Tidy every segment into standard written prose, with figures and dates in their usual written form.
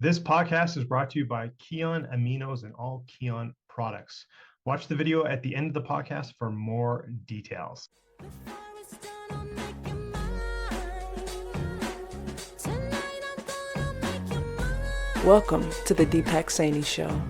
This podcast is brought to you by Kion Aminos and all Kion products. Watch the video at the end of the podcast for more details. Welcome to the Deepak Saini Show.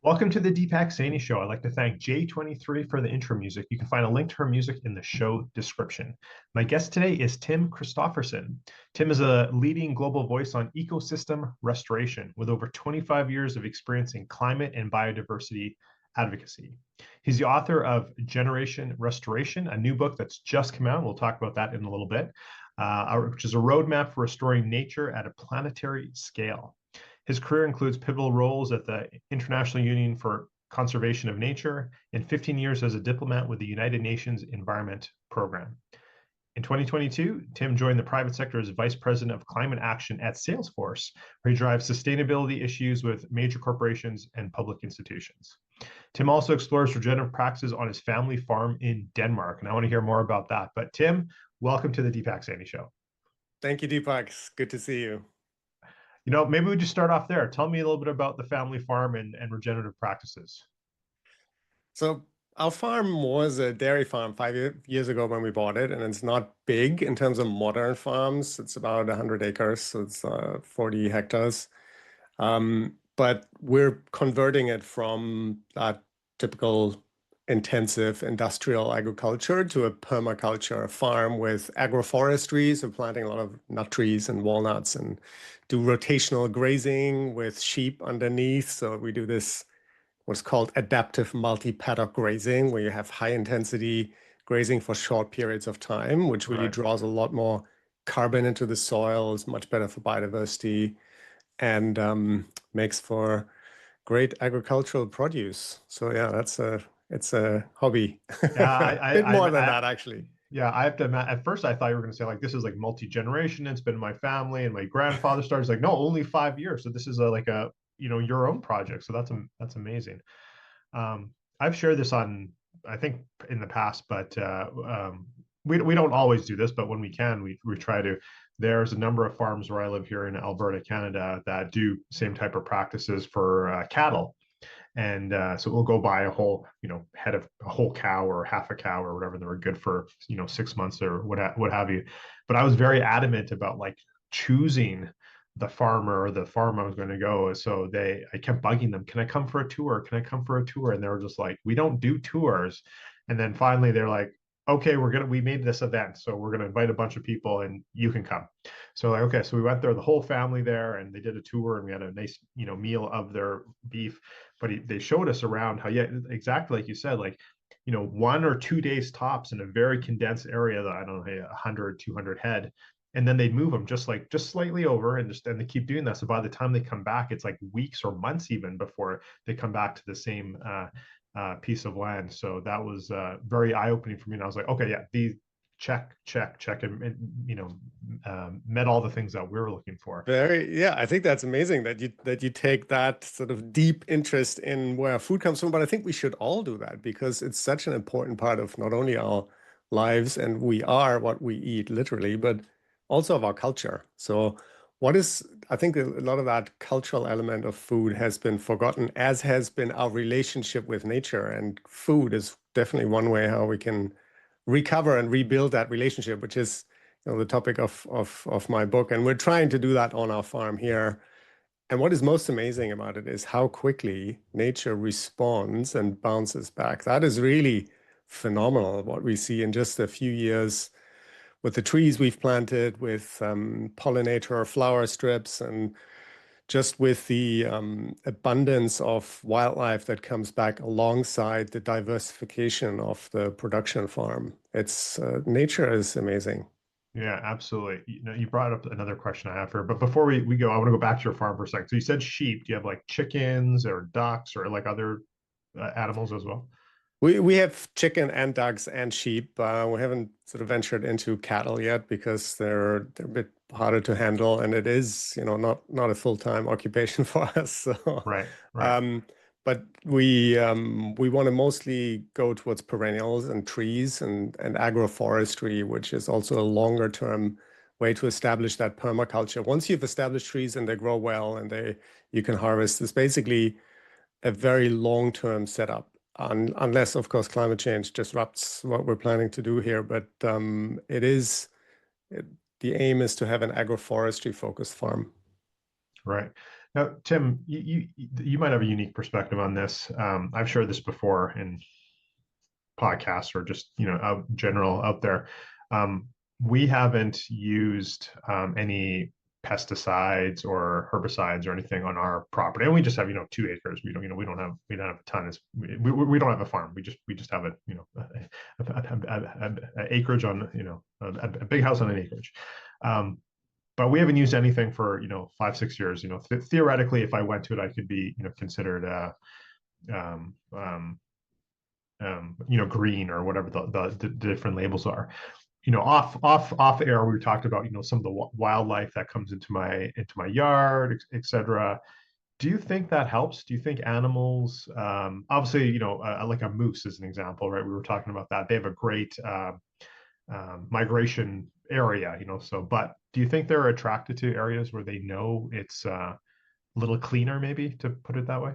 Welcome to the Deepak Saini Show. I'd like to thank J23 for the intro music. You can find a link to her music in the show description. My guest today is Tim Christophersen. Tim is a leading global voice on ecosystem restoration with over 25 years of experience in climate and biodiversity advocacy. He's the author of Regenerative, a new book that's just come out. We'll talk about that in a little bit, which is a roadmap for restoring nature at a planetary scale. His career includes pivotal roles at the International Union for Conservation of Nature and 15 years as a diplomat with the United Nations Environment Program. In 2022, Tim joined the private sector as Vice President of Climate Action at Salesforce, where he drives sustainability issues with major corporations and public institutions. Tim also explores regenerative practices on his family farm in Denmark, and I want to hear more about that. But Tim, welcome to the Deepak Saini Show. Thank you, Deepak. It's good to see you. Maybe we just start off there. Tell me a little bit about the family farm and regenerative practices. So our farm was a dairy farm 5 years ago when we bought it, and it's not big in terms of modern farms. It's about 100 acres, so it's 40 hectares. But we're converting it from that typical intensive industrial agriculture to a permaculture farm with agroforestry, so planting a lot of nut trees and walnuts, and do rotational grazing with sheep underneath. So we do this what's called adaptive multi-paddock grazing, where you have high intensity grazing for short periods of time, which really draws a lot more carbon into the soil, is much better for biodiversity, and makes for great agricultural produce. So yeah, it's a hobby. Yeah, a bit more than that, actually. Yeah, I have to admit, at first I thought you were going to say like this is like multi-generation. It's been my family and my grandfather started. It's like, no, only 5 years. So this is like a your own project. So that's amazing. I've shared this on I think in the past, but we don't always do this, but when we can, we try to. There's a number of farms where I live here in Alberta, Canada, that do same type of practices for cattle. And so we'll go buy a whole, head of a whole cow or half a cow or whatever that were good for, 6 months or what have you. But I was very adamant about like choosing the farmer or the farm I was going to go. So I kept bugging them, can I come for a tour? Can I come for a tour? And they were just like, we don't do tours. And then finally they're like, okay, we made this event, so we're gonna invite a bunch of people and you can come. So like, okay, so we went there, the whole family there, and they did a tour and we had a nice, meal of their beef. But they showed us around how, yeah, exactly like you said, like, 1 or 2 days tops in a very condensed area that I don't know, 100, 200 head. And then they'd move them just slightly over and they keep doing that. So by the time they come back, it's like weeks or months even before they come back to the same piece of land. So that was very eye-opening for me. And I was like, okay, yeah, these check, and met all the things that we were looking for. Yeah, I think that's amazing that you take that sort of deep interest in where food comes from. But I think we should all do that because it's such an important part of not only our lives, and we are what we eat literally, but also of our culture. So I think a lot of that cultural element of food has been forgotten, as has been our relationship with nature. And food is definitely one way how we can recover and rebuild that relationship, which is the topic of my book. And we're trying to do that on our farm here. And what is most amazing about it is how quickly nature responds and bounces back. That is really phenomenal, what we see in just a few years with the trees we've planted, with pollinator flower strips, and just with the abundance of wildlife that comes back alongside the diversification of the production farm. Nature is amazing. Yeah, absolutely. You brought up another question I have here, but before we go, I want to go back to your farm for a second. So you said sheep. Do you have like chickens or ducks or like other animals as well? We have chicken and ducks and sheep. We haven't sort of ventured into cattle yet because they're a bit harder to handle, and it is not a full-time occupation for us. So, right. But we want to mostly go towards perennials and trees and agroforestry, which is also a longer term way to establish that permaculture. Once you've established trees and they grow well and you can harvest, it's basically a very long-term setup, unless, of course, climate change disrupts what we're planning to do here. But the aim is to have an agroforestry focused farm. Right. Now, Tim, you might have a unique perspective on this. I've shared this before in podcasts or just general out there. We haven't used any pesticides or herbicides or anything on our property, and we just have 2 acres. We don't have a ton. We don't have a farm. We just have a acreage on a big house on an acreage. But we haven't used anything for 5-6 years. Theoretically, if I went to it, I could be considered green or whatever the different labels are. Off air, we talked about some of the wildlife that comes into my yard, etc. Do you think that helps? Do you think animals, obviously, like a moose is an example, right? We were talking about that. They have a great migration area, but do you think they're attracted to areas where they know it's a little cleaner, maybe, to put it that way?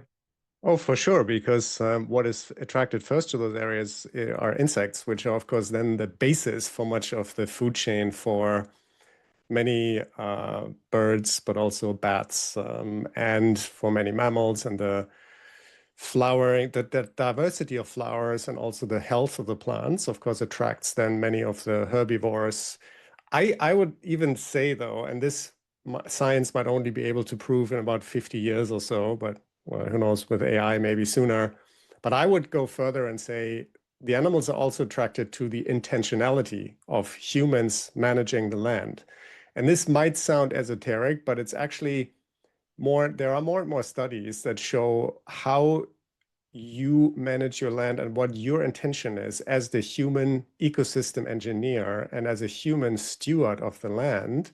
Oh, for sure, because what is attracted first to those areas are insects, which are, of course, then the basis for much of the food chain for many birds, but also bats, and for many mammals, and the flowering, the diversity of flowers, and also the health of the plants, of course, attracts then many of the herbivores. I would even say, though, and this science might only be able to prove in about 50 years or so, but well, who knows, with AI, maybe sooner. But I would go further and say the animals are also attracted to the intentionality of humans managing the land. And this might sound esoteric, but it's actually there are more and more studies that show how you manage your land and what your intention is as the human ecosystem engineer and as a human steward of the land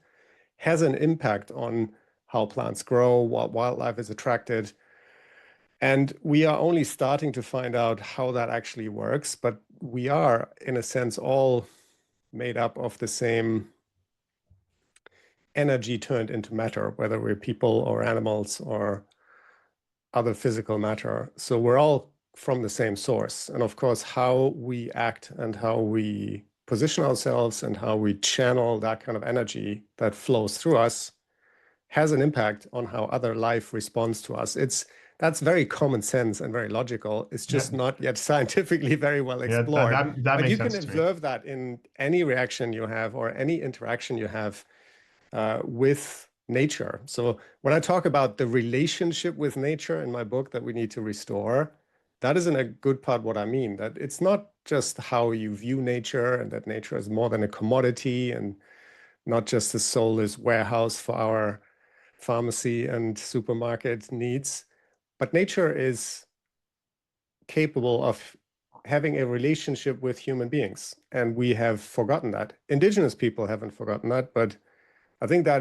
has an impact on how plants grow, what wildlife is attracted. And we are only starting to find out how that actually works, but we are, in a sense, all made up of the same energy turned into matter, whether we're people or animals or other physical matter. So we're all from the same source. And of course, how we act and how we position ourselves and how we channel that kind of energy that flows through us has an impact on how other life responds to us. That's very common sense and very logical. It's just not yet scientifically very well explored. That but makes you sense can to me. observe that in any reaction you have or any interaction you have with nature. So when I talk about the relationship with nature in my book that we need to restore, that is in a good part what I mean, that it's not just how you view nature and that nature is more than a commodity and not just a soulless warehouse for our pharmacy and supermarket needs, but nature is capable of having a relationship with human beings. And we have forgotten that. Indigenous people haven't forgotten that, but I think that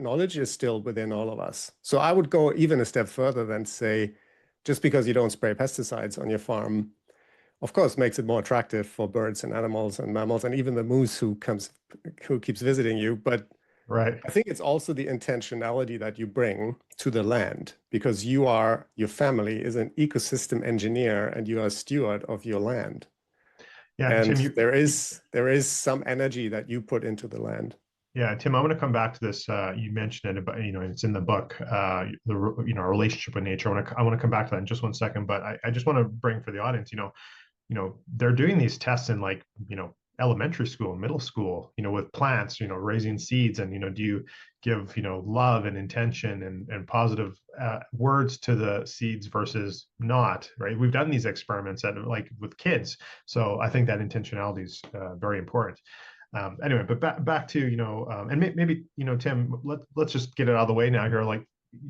knowledge is still within all of us. So I would go even a step further than say, just because you don't spray pesticides on your farm, of course, makes it more attractive for birds and animals and mammals and even the moose who keeps visiting you. But Right. I think it's also the intentionality that you bring to the land, because your family is an ecosystem engineer and you are a steward of your land. Yeah, And Tim, there is some energy that you put into the land. yeah, Tim, I'm going to come back to this. You mentioned it, but it's in the book. Our relationship with nature. I want to come back to that in just one second, but I just want to bring for the audience. They're doing these tests in elementary school, middle school. With plants. Raising seeds, and do you give love and intention and positive words to the seeds versus not, right? We've done these experiments with kids, so I think that intentionality is very important. Anyway, but back to and maybe Tim, let's just get it out of the way now here.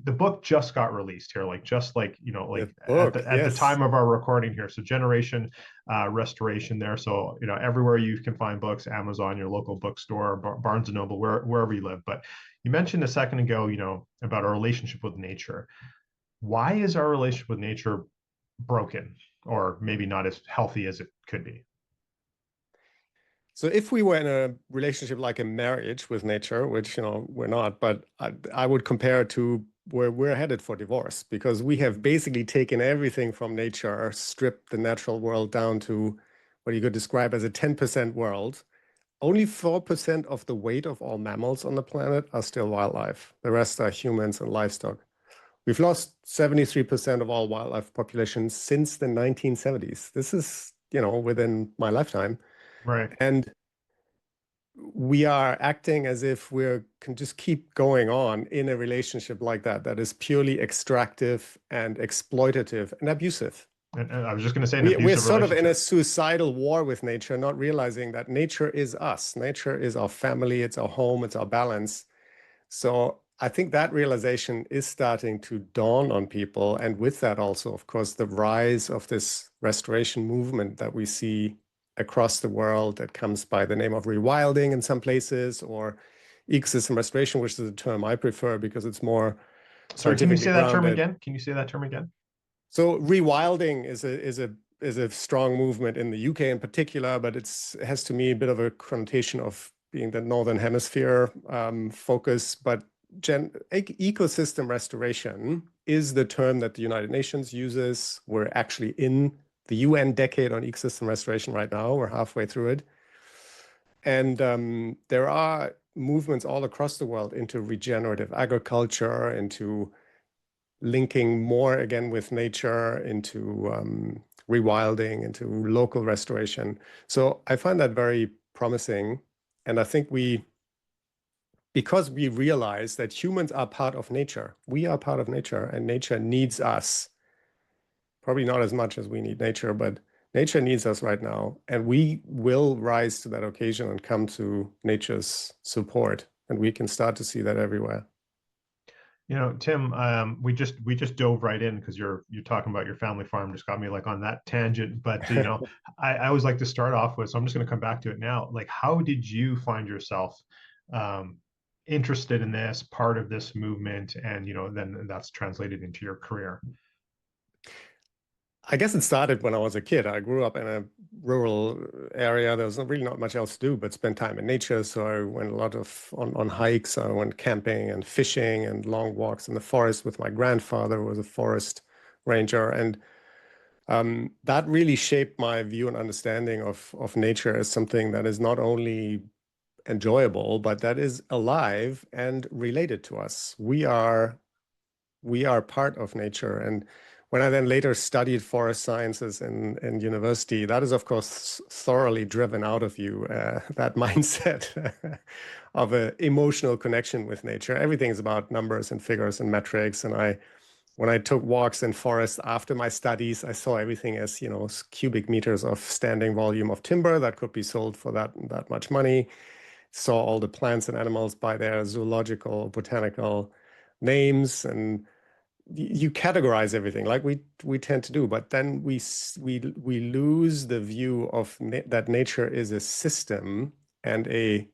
The book just got released here, at the time of our recording here. So Generation Restoration there. So everywhere you can find books, Amazon, your local bookstore, Barnes and Noble, wherever you live. But you mentioned a second ago, about our relationship with nature. Why is our relationship with nature broken, or maybe not as healthy as it could be? So if we were in a relationship like a marriage with nature, which, we're not, but I would compare it to where we're headed for divorce, because we have basically taken everything from nature, stripped the natural world down to what you could describe as a 10% world. Only 4% of the weight of all mammals on the planet are still wildlife. The rest are humans and livestock. We've lost 73% of all wildlife populations since the 1970s. This is, within my lifetime. Right. And we are acting as if we can just keep going on in a relationship like that is purely extractive and exploitative and abusive. And I was just going to say an We're abusive sort of in a relationship. suicidal war with nature, not realizing that nature is us. Nature is our family, it's our home, it's our balance. So I think that realization is starting to dawn on people. And with that also, of course, the rise of this restoration movement that we see across the world that comes by the name of rewilding in some places, or ecosystem restoration, which is a term I prefer because it's more Sorry, can you scientifically say that term grounded. again? Can you say that term again? So rewilding is a strong movement in the UK in particular, but it has to me a bit of a connotation of being the Northern Hemisphere focus. But ecosystem restoration is the term that the United Nations uses. We're actually in the UN decade on ecosystem restoration right now. We're halfway through it. And there are movements all across the world into regenerative agriculture, into linking more again with nature, into rewilding, into local restoration. So I find that very promising. And I think because we realize that humans are part of nature, we are part of nature, and nature needs us. Probably not as much as we need nature, but nature needs us right now. And we will rise to that occasion and come to nature's support. And we can start to see that everywhere. Tim, we just dove right in because you're talking about your family farm, just got me like on that tangent. But I always like to start off with, so I'm just going to come back to it now. Like, how did you find yourself um, interested in this part of this movement, and then that's translated into your career? I guess it started when I was a kid. I grew up in a rural area. There was really not much else to do but spend time in nature. So I went a lot of on hikes. I went camping and fishing and long walks in the forest with my grandfather, who was a forest ranger. And that really shaped my view and understanding of nature as something that is not only enjoyable, but that is alive and related to us. We are part of nature. And when I then later studied forest sciences in university, that is, of course, thoroughly driven out of you, that mindset of an emotional connection with nature. Everything is about numbers and figures and metrics. And when I took walks in forests after my studies, I saw everything as, cubic meters of standing volume of timber that could be sold for that much money. Saw all the plants and animals by their zoological, botanical names, and you categorize everything like we tend to do, but then we lose the view of that nature is a system, and a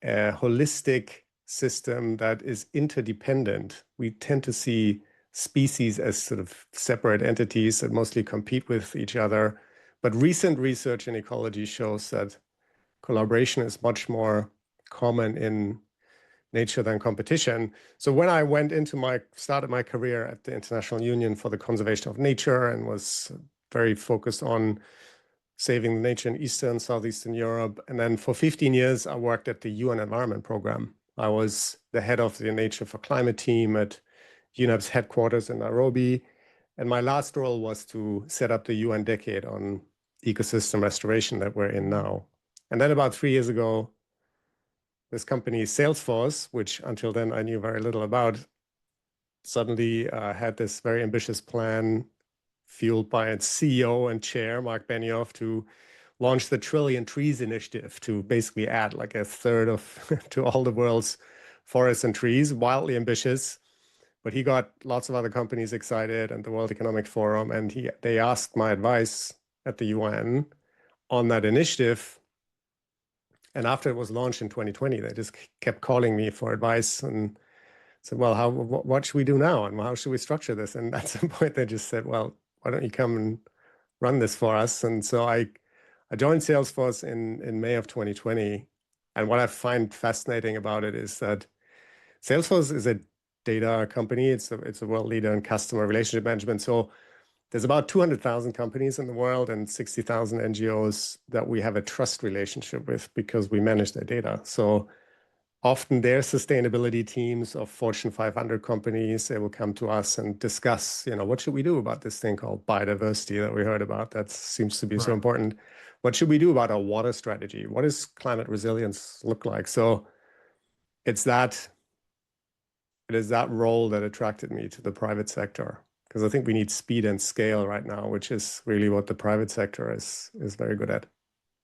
holistic system that is interdependent. We tend to see species as sort of separate entities that mostly compete with each other, but recent research in ecology shows that collaboration is much more common in nature than competition. So when I started my career at the International Union for the Conservation of Nature, and was very focused on saving nature in Eastern, Southeastern Europe. And then for 15 years, I worked at the UN Environment Program. I was the head of the Nature for Climate team at UNEP's headquarters in Nairobi. And my last role was to set up the UN decade on ecosystem restoration that we're in now. And then about 3 years ago, this company, Salesforce, which until then I knew very little about, suddenly had this very ambitious plan fueled by its CEO and chair, Mark Benioff, to launch the Trillion Trees Initiative, to basically add like a third of to all the world's forests and trees. Wildly ambitious, but he got lots of other companies excited, and the World Economic Forum, and they asked my advice at the UN on that initiative. And after it was launched in 2020, they just kept calling me for advice. And said, well, what should we do now? And how should we structure this? And at some point they just said, well, why don't you come and run this for us? And so I joined Salesforce in May of 2020. And what I find fascinating about it is that Salesforce is a data company. It's a world leader in customer relationship management. So there's about 200,000 companies in the world and 60,000 NGOs that we have a trust relationship with because we manage their data. So often their sustainability teams of Fortune 500 companies, they will come to us and discuss, what should we do about this thing called biodiversity that we heard about that seems to be so Right. important? What should we do about our water strategy? What does climate resilience look like? So it is that role that attracted me to the private sector, because I think we need speed and scale right now, which is really what the private sector is very good at.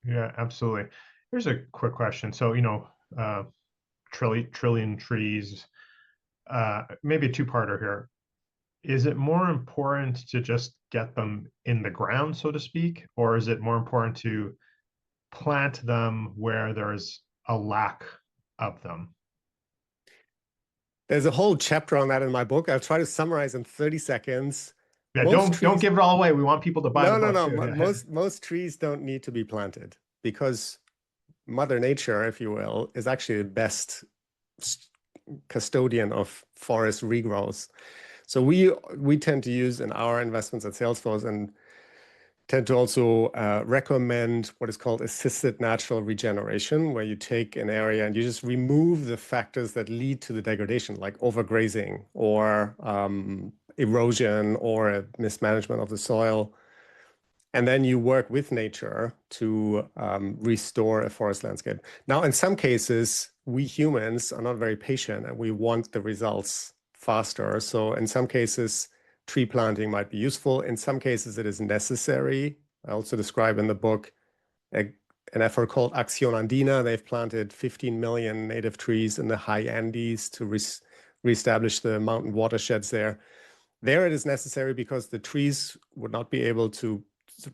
Yeah, absolutely. Here's a quick question. So, trillion trees, maybe a two-parter here. Is it more important to just get them in the ground, so to speak, or is it more important to plant them where there's a lack of them? There's a whole chapter on that in my book. I'll try to summarize in 30 seconds. Yeah, Most don't trees, give it all away. We want people to buy the no. book too. Yeah. Most trees don't need to be planted because Mother Nature, if you will, is actually the best custodian of forest regrowth. So we tend to use in our investments at Salesforce and tend to also recommend what is called assisted natural regeneration, where you take an area and you just remove the factors that lead to the degradation, like overgrazing or erosion or a mismanagement of the soil. And then you work with nature to restore a forest landscape. Now, in some cases, we humans are not very patient and we want the results faster. So in some cases, tree planting might be useful. In some cases, it is necessary. I also describe in the book an effort called Acción Andina. They've planted 15 million native trees in the high Andes to reestablish the mountain watersheds there. There it is necessary because the trees would not be able to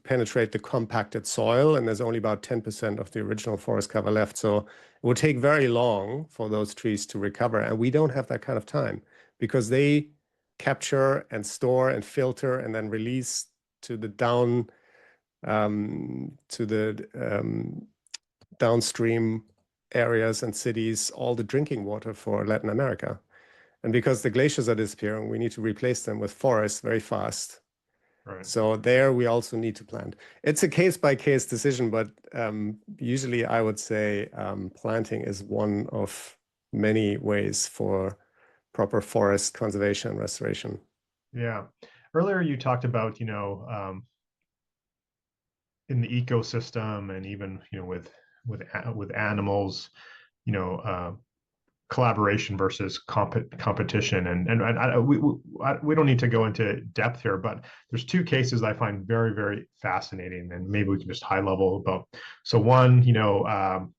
penetrate the compacted soil, and there's only about 10% of the original forest cover left. So it would take very long for those trees to recover. And we don't have that kind of time because they capture and store and filter and then release to the downstream areas and cities all the drinking water for Latin America. And because the glaciers are disappearing, we need to replace them with forests very fast. Right. So there we also need to plant. It's a case-by-case decision, but usually I would say planting is one of many ways for proper forest conservation and restoration. Yeah. Earlier you talked about, in the ecosystem and even, with animals, you know, collaboration versus competition, and we don't need to go into depth here, but there's two cases I find very, very fascinating, and maybe we can just high level about. So one, the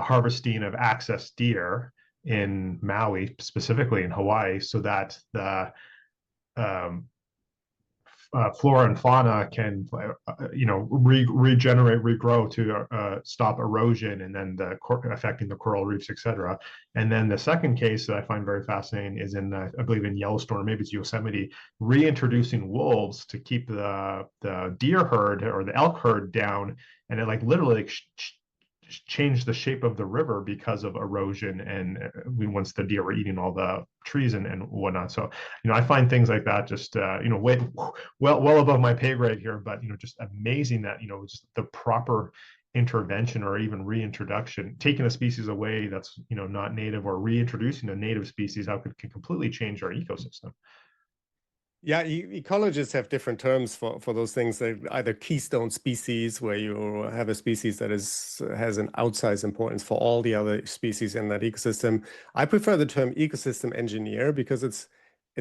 harvesting of access deer in Maui, specifically in Hawaii, so that the um, flora and fauna can, regenerate, regrow to stop erosion, and then affecting the coral reefs, etc. And then the second case that I find very fascinating is in, I believe in Yellowstone, or maybe it's Yosemite, reintroducing wolves to keep the deer herd or the elk herd down, and it like literally changed the shape of the river because of erosion, and once the deer were eating all the trees and whatnot. So I find things like that just way well above my pay grade here, but just amazing that just the proper intervention or even reintroduction, taking a species away that's not native, or reintroducing a native species, how it can completely change our ecosystem. Yeah, ecologists have different terms for those things. They're either keystone species, where you have a species that has an outsized importance for all the other species in that ecosystem. I prefer the term ecosystem engineer because it's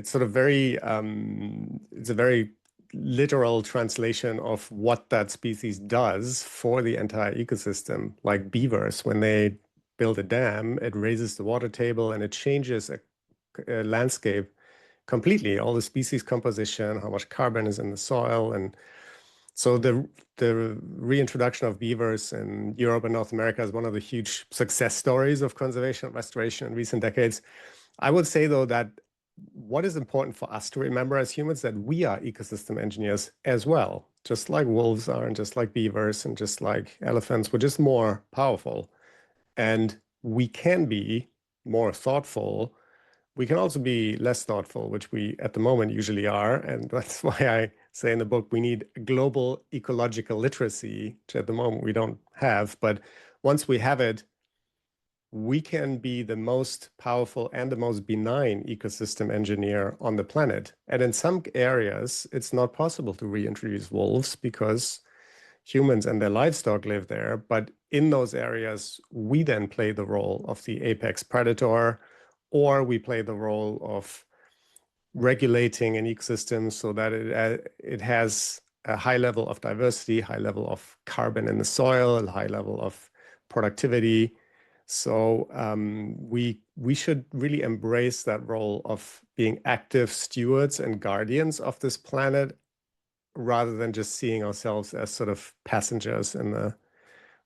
sort of it's a very literal translation of what that species does for the entire ecosystem. Like beavers, when they build a dam, it raises the water table and it changes a landscape completely, all the species composition, how much carbon is in the soil. And so the reintroduction of beavers in Europe and North America is one of the huge success stories of conservation and restoration in recent decades. I would say, though, that what is important for us to remember as humans, that we are ecosystem engineers as well, just like wolves are, and just like beavers, and just like elephants. We're just more powerful. And we can be more thoughtful. We can also be less thoughtful, which we at the moment usually are. And that's why I say in the book, we need global ecological literacy, which at the moment we don't have. But once we have it, we can be the most powerful and the most benign ecosystem engineer on the planet. And in some areas, it's not possible to reintroduce wolves because humans and their livestock live there. But in those areas, we then play the role of the apex predator, or we play the role of regulating an ecosystem so that it has a high level of diversity, high level of carbon in the soil, a high level of productivity. So we should really embrace that role of being active stewards and guardians of this planet, rather than just seeing ourselves as sort of passengers in the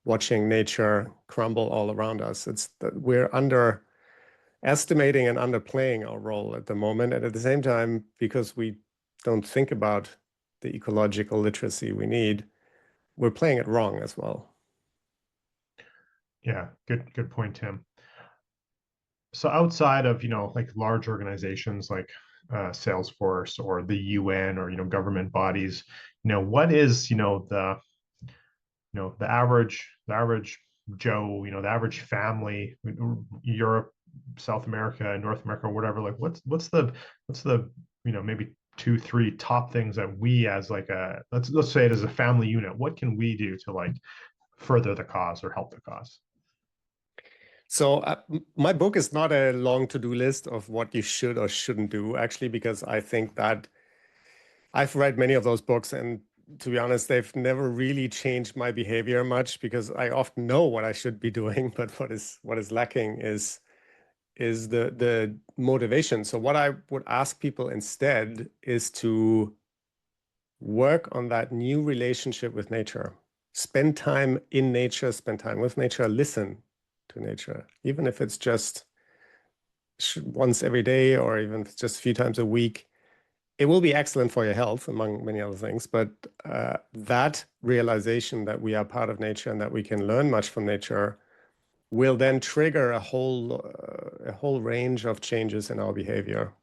watching nature crumble all around us. It's that we're underestimating and underplaying our role at the moment. And at the same time, because we don't think about the ecological literacy we need, we're playing it wrong as well. Yeah, good point, Tim. So outside of, like large organizations like Salesforce or the UN or, government bodies, what is, the average Joe, the average family, Europe, South America, North America, or whatever, like what's the, maybe two, three top things that we as like let's say it as a family unit, what can we do to like further the cause or help the cause? So my book is not a long to-do list of what you should or shouldn't do, actually, because I think that I've read many of those books, and to be honest, they've never really changed my behavior much, because I often know what I should be doing, but what is lacking is the motivation. So what I would ask people instead is to work on that new relationship with nature. Spend time in nature, spend time with nature, listen to nature, even if it's just once every day, or even if it's just a few times a week. It will be excellent for your health, among many other things. But that realization that we are part of nature and that we can learn much from nature will then trigger a whole range of changes in our behavior.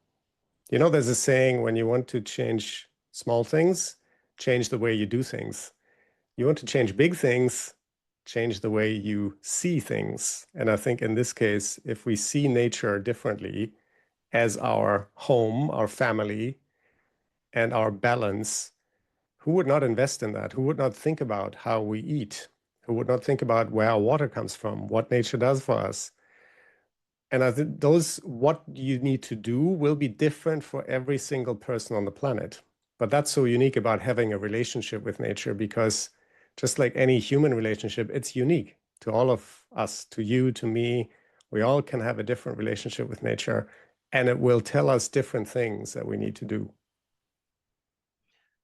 There's a saying: when you want to change small things, change the way you do things. You want to change big things, change the way you see things. And I think in this case, if we see nature differently as our home, our family, and our balance, who would not invest in that? Who would not think about how we eat? Who would not think about where our water comes from, what nature does for us? And I think what you need to do will be different for every single person on the planet. But that's so unique about having a relationship with nature, because just like any human relationship, it's unique to all of us, to you, to me. We all can have a different relationship with nature, and it will tell us different things that we need to do.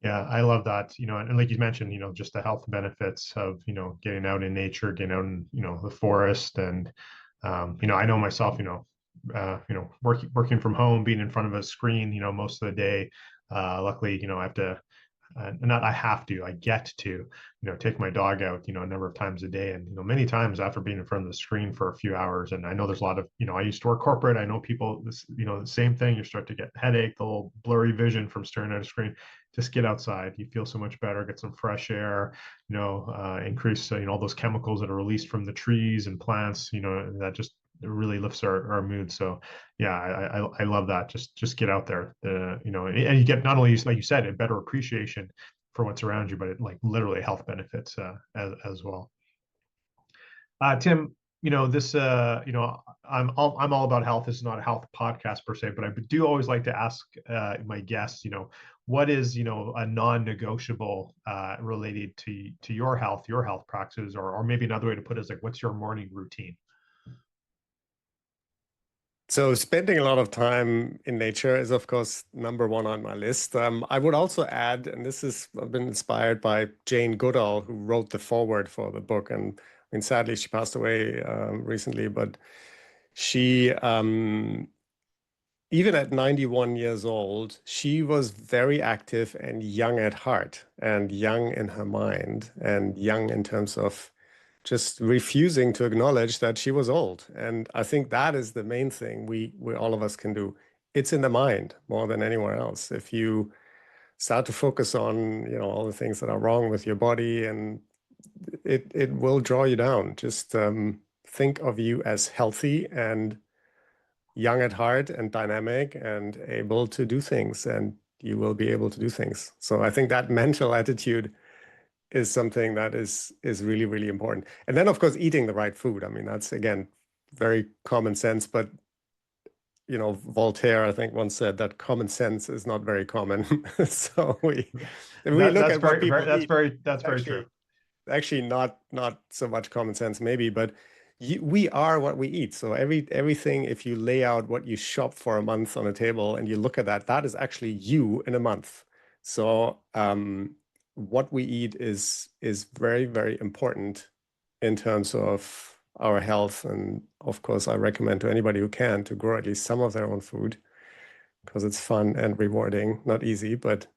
Yeah, I love that, and like you mentioned, just the health benefits of, getting out in nature, getting out in, the forest. And, I know myself, working from home, being in front of a screen, most of the day. Luckily, I have to, not I have to, I get to, take my dog out, a number of times a day. And, many times after being in front of the screen for a few hours, and I know there's a lot of, I used to work corporate. I know people, the same thing, you start to get headache, the little blurry vision from staring at a screen. Just get outside. You feel so much better, get some fresh air, increase, all those chemicals that are released from the trees and plants, that just really lifts our mood. So yeah, I love that. Just get out there, and you get not only, like you said, a better appreciation for what's around you, but it like literally health benefits as well. Tim, this, I'm all about health. This is not a health podcast per se, but I do always like to ask my guests, what is, a non-negotiable related to your health practices, or maybe another way to put it is like, what's your morning routine? So spending a lot of time in nature is, of course, number one on my list. I would also add, and I've been inspired by Jane Goodall, who wrote the foreword for the book. And I mean, sadly, she passed away recently, but she even at 91 years old, she was very active and young at heart and young in her mind and young in terms of just refusing to acknowledge that she was old. And I think that is the main thing we all of us can do. It's in the mind more than anywhere else. If you start to focus on, all the things that are wrong with your body, and it will draw you down. Just think of you as healthy and young at heart and dynamic and able to do things, and you will be able to do things. So I think that mental attitude is something that is really, really important. And then, of course, eating the right food. I mean, that's again very common sense, but Voltaire, I think, once said that common sense is not very common. So if we look That's at what very, people very eat, that's it's very true. actually not so much common sense maybe, but we are what we eat. So everything, if you lay out what you shop for a month on a table and you look at that, that is actually you in a month. So what we eat is very, very important in terms of our health. And of course, I recommend to anybody who can to grow at least some of their own food because it's fun and rewarding, not easy, but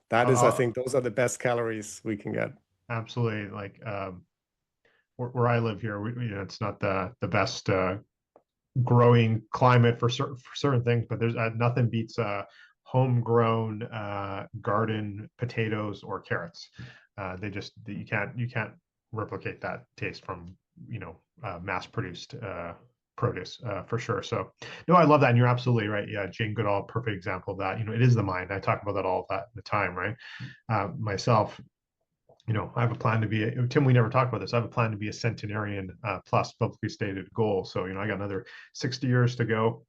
that is, I Uh, think, those are the best calories we can get. Absolutely. Like where I live here, it's not the best growing climate for certain things, but there's nothing beats homegrown garden potatoes or carrots. They just you can't replicate that taste from mass produced produce for sure. So no, I love that, and you're absolutely right. Yeah, Jane Goodall, perfect example of that. It is the mind. I talk about that all the time, right? Myself, I have a plan to be Tim. We never talked about this. I have a plan to be a centenarian plus publicly stated goal. So, I got another 60 years to go.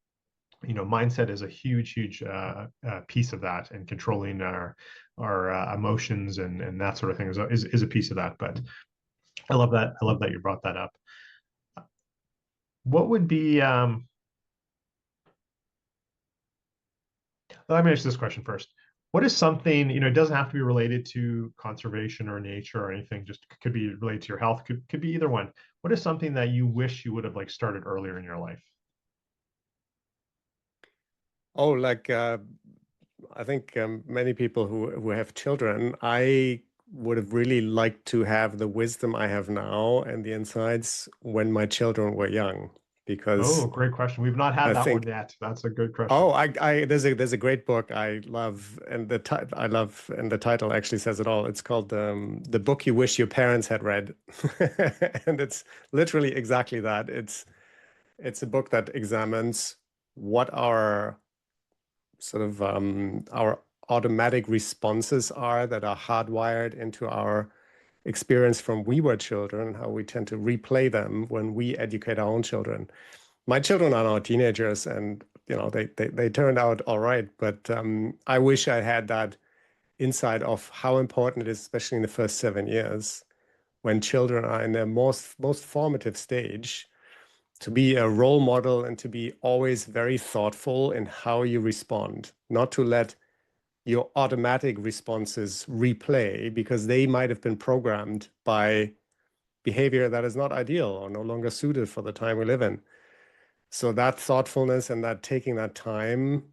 Mindset is a huge, huge piece of that, and controlling our emotions and that sort of thing is a piece of that. But I love that. I love that you brought that up. What would be? Let me ask this question first. What is something, it doesn't have to be related to conservation or nature or anything, just could be related to your health, could be either one. What is something that you wish you would have like started earlier in your life? Oh, like I think many people who have children, I would have really liked to have the wisdom I have now and the insights when my children were young, Oh, because great question. We've not had I that one think, yet. That's a good question. oh, there's a great book I love, and I love, and the title actually says it all. It's called The Book You Wish Your Parents Had Read, and it's literally exactly that. It's a book that examines what our automatic responses are that are hardwired into our experience from we were children, and how we tend to replay them when we educate our own children. My children are now teenagers, and they turned out all right, but I wish I had that insight of how important it is, especially in the first 7 years when children are in their most formative stage, to be a role model and to be always very thoughtful in how you respond, not to let your automatic responses replay because they might have been programmed by behavior that is not ideal or no longer suited for the time we live in. So that thoughtfulness and that taking that time,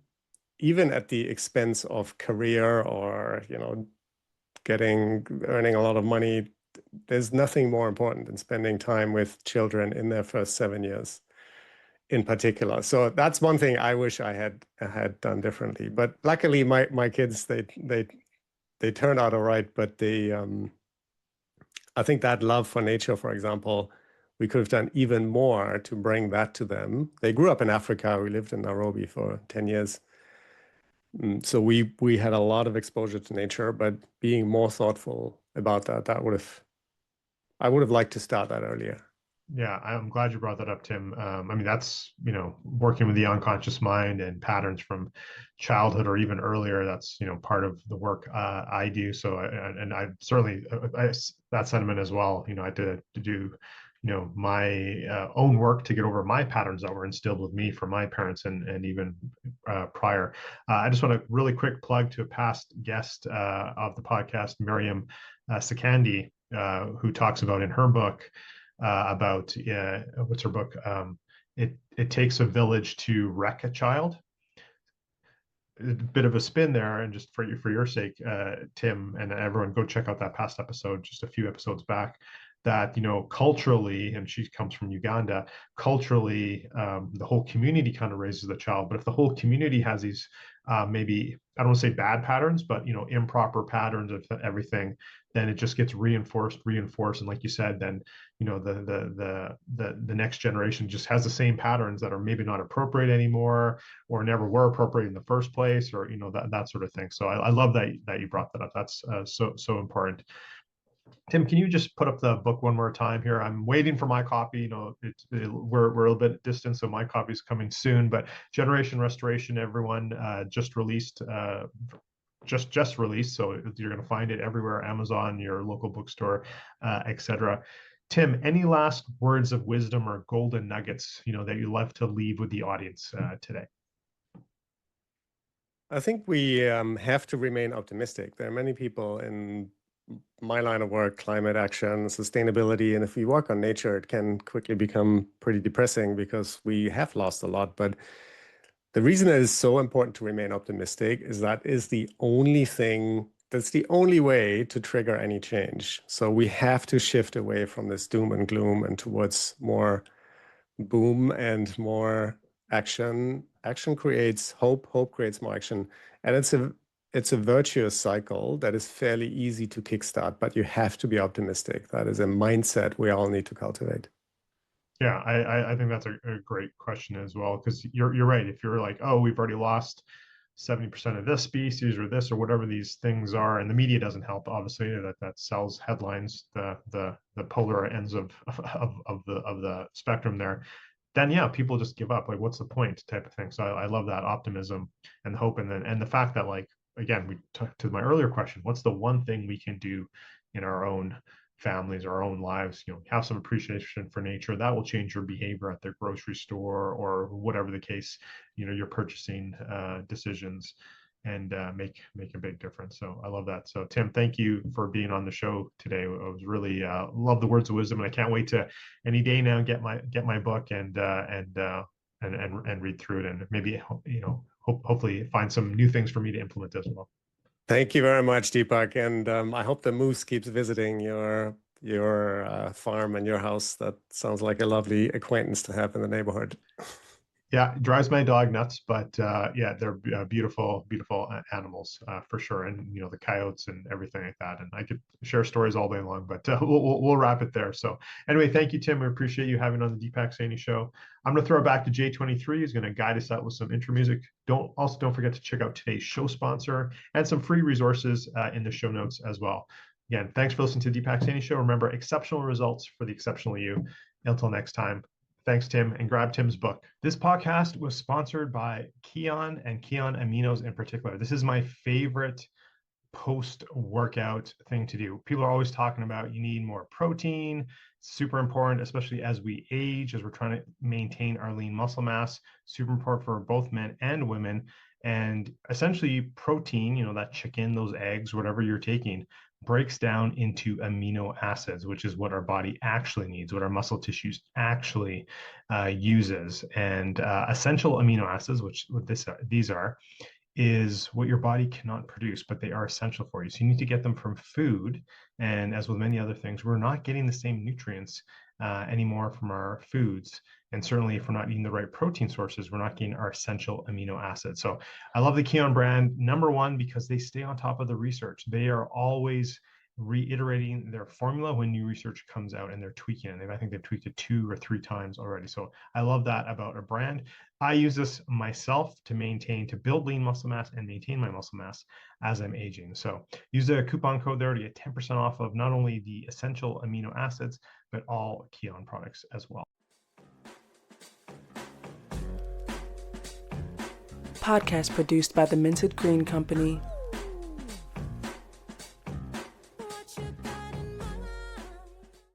even at the expense of career or, earning a lot of money, there's nothing more important than spending time with children in their first 7 years in particular. So that's one thing I wish I had done differently. But luckily, my kids they turned out all right. But I think that love for nature, for example, we could have done even more to bring that to them. They grew up in Africa. We lived in Nairobi for 10 years. So we had a lot of exposure to nature, but being more thoughtful about that, I would have liked to start that earlier. Yeah, I'm glad you brought that up, Tim. I mean, that's, working with the unconscious mind and patterns from childhood or even earlier. That's, part of the work I do. So, and I certainly, that sentiment as well, I had to do, my own work to get over my patterns that were instilled with me from my parents and even prior. I just want to really quick plug to a past guest of the podcast, Miriam Sikandi, who talks about in her book, about what's her book? It takes a village to wreck a child. a bit of a spin there, and just for your sake, Tim, and everyone, go check out that past episode, just a few episodes back. That, culturally, and she comes from Uganda. Culturally, the whole community kind of raises the child. But if the whole community has these, maybe, I don't want to say bad patterns, but improper patterns of everything, then it just gets reinforced, and like you said, then the next generation just has the same patterns that are maybe not appropriate anymore, or never were appropriate in the first place, or that sort of thing. So I love that you brought that up. That's so important. Tim, can you just put up the book one more time here? I'm waiting for my copy. We're a little bit distant, so my copy is coming soon. But Generation Restoration, everyone, just released. Just released, so you're going to find it everywhere: Amazon, your local bookstore, etc. Tim, any last words of wisdom or golden nuggets that you love to leave with the audience today? I think we have to remain optimistic. There are many people in my line of work, climate action, sustainability, and if we work on nature, it can quickly become pretty depressing because we have lost a lot. But the reason it is so important to remain optimistic is that is the only thing, that's the only way to trigger any change. So we have to shift away from this doom and gloom and towards more boom and more action. Action creates hope, hope creates more action. And it's a virtuous cycle that is fairly easy to kickstart, but you have to be optimistic. That is a mindset we all need to cultivate. Yeah, I think that's a great question as well, because you're right. If you're like, oh, we've already lost 70% of this species or this or whatever these things are, and the media doesn't help, obviously, that sells headlines, the polar ends of the spectrum there, then yeah, people just give up. Like, what's the point, type of thing. So I love that optimism and hope, and the fact that, like, again, we talked to my earlier question, what's the one thing we can do in our own families, our own lives, have some appreciation for nature. That will change your behavior at the grocery store or whatever the case, your purchasing decisions, and make a big difference. So I love that. So Tim, thank you for being on the show today. I was really love the words of wisdom, and I can't wait to any day now get my book and read through it, and maybe hopefully find some new things for me to implement as well. Thank you very much, Deepak, and I hope the moose keeps visiting your farm and your house. That sounds like a lovely acquaintance to have in the neighborhood. Yeah, it drives my dog nuts, but yeah, they're beautiful animals for sure, and the coyotes and everything like that. And I could share stories all day long, but we'll wrap it there. So anyway, thank you, Tim. We appreciate you having on the Deepak Saini Show. I'm going to throw it back to J23, who's going to guide us out with some intro music. Don't forget to check out today's show sponsor and some free resources in the show notes as well. Again, thanks for listening to the Deepak Saini Show. Remember, exceptional results for the exceptional you. Until next time. Thanks, Tim, and grab Tim's book. This podcast was sponsored by Kion and Kion Aminos in particular. This is my favorite post-workout thing to do. People are always talking about you need more protein. Super important, especially as we age, as we're trying to maintain our lean muscle mass. Super important for both men and women. And essentially, protein, that chicken, those eggs, whatever you're taking, breaks down into amino acids, which is what our body actually needs, what our muscle tissues actually uses. And essential amino acids, which these are, is what your body cannot produce, but they are essential for you. So you need to get them from food. And as with many other things, we're not getting the same nutrients anymore from our foods. And certainly if we're not eating the right protein sources, we're not getting our essential amino acids. So I love the Kion brand, number one, because they stay on top of the research. They are always reiterating their formula when new research comes out, and they're tweaking it. I think they've tweaked it 2 or 3 times already. So I love that about a brand. I use this myself to build lean muscle mass and maintain my muscle mass as I'm aging. So use the coupon code there to get 10% off of not only the essential amino acids, but all Kion products as well. Podcast produced by the Minted Green Company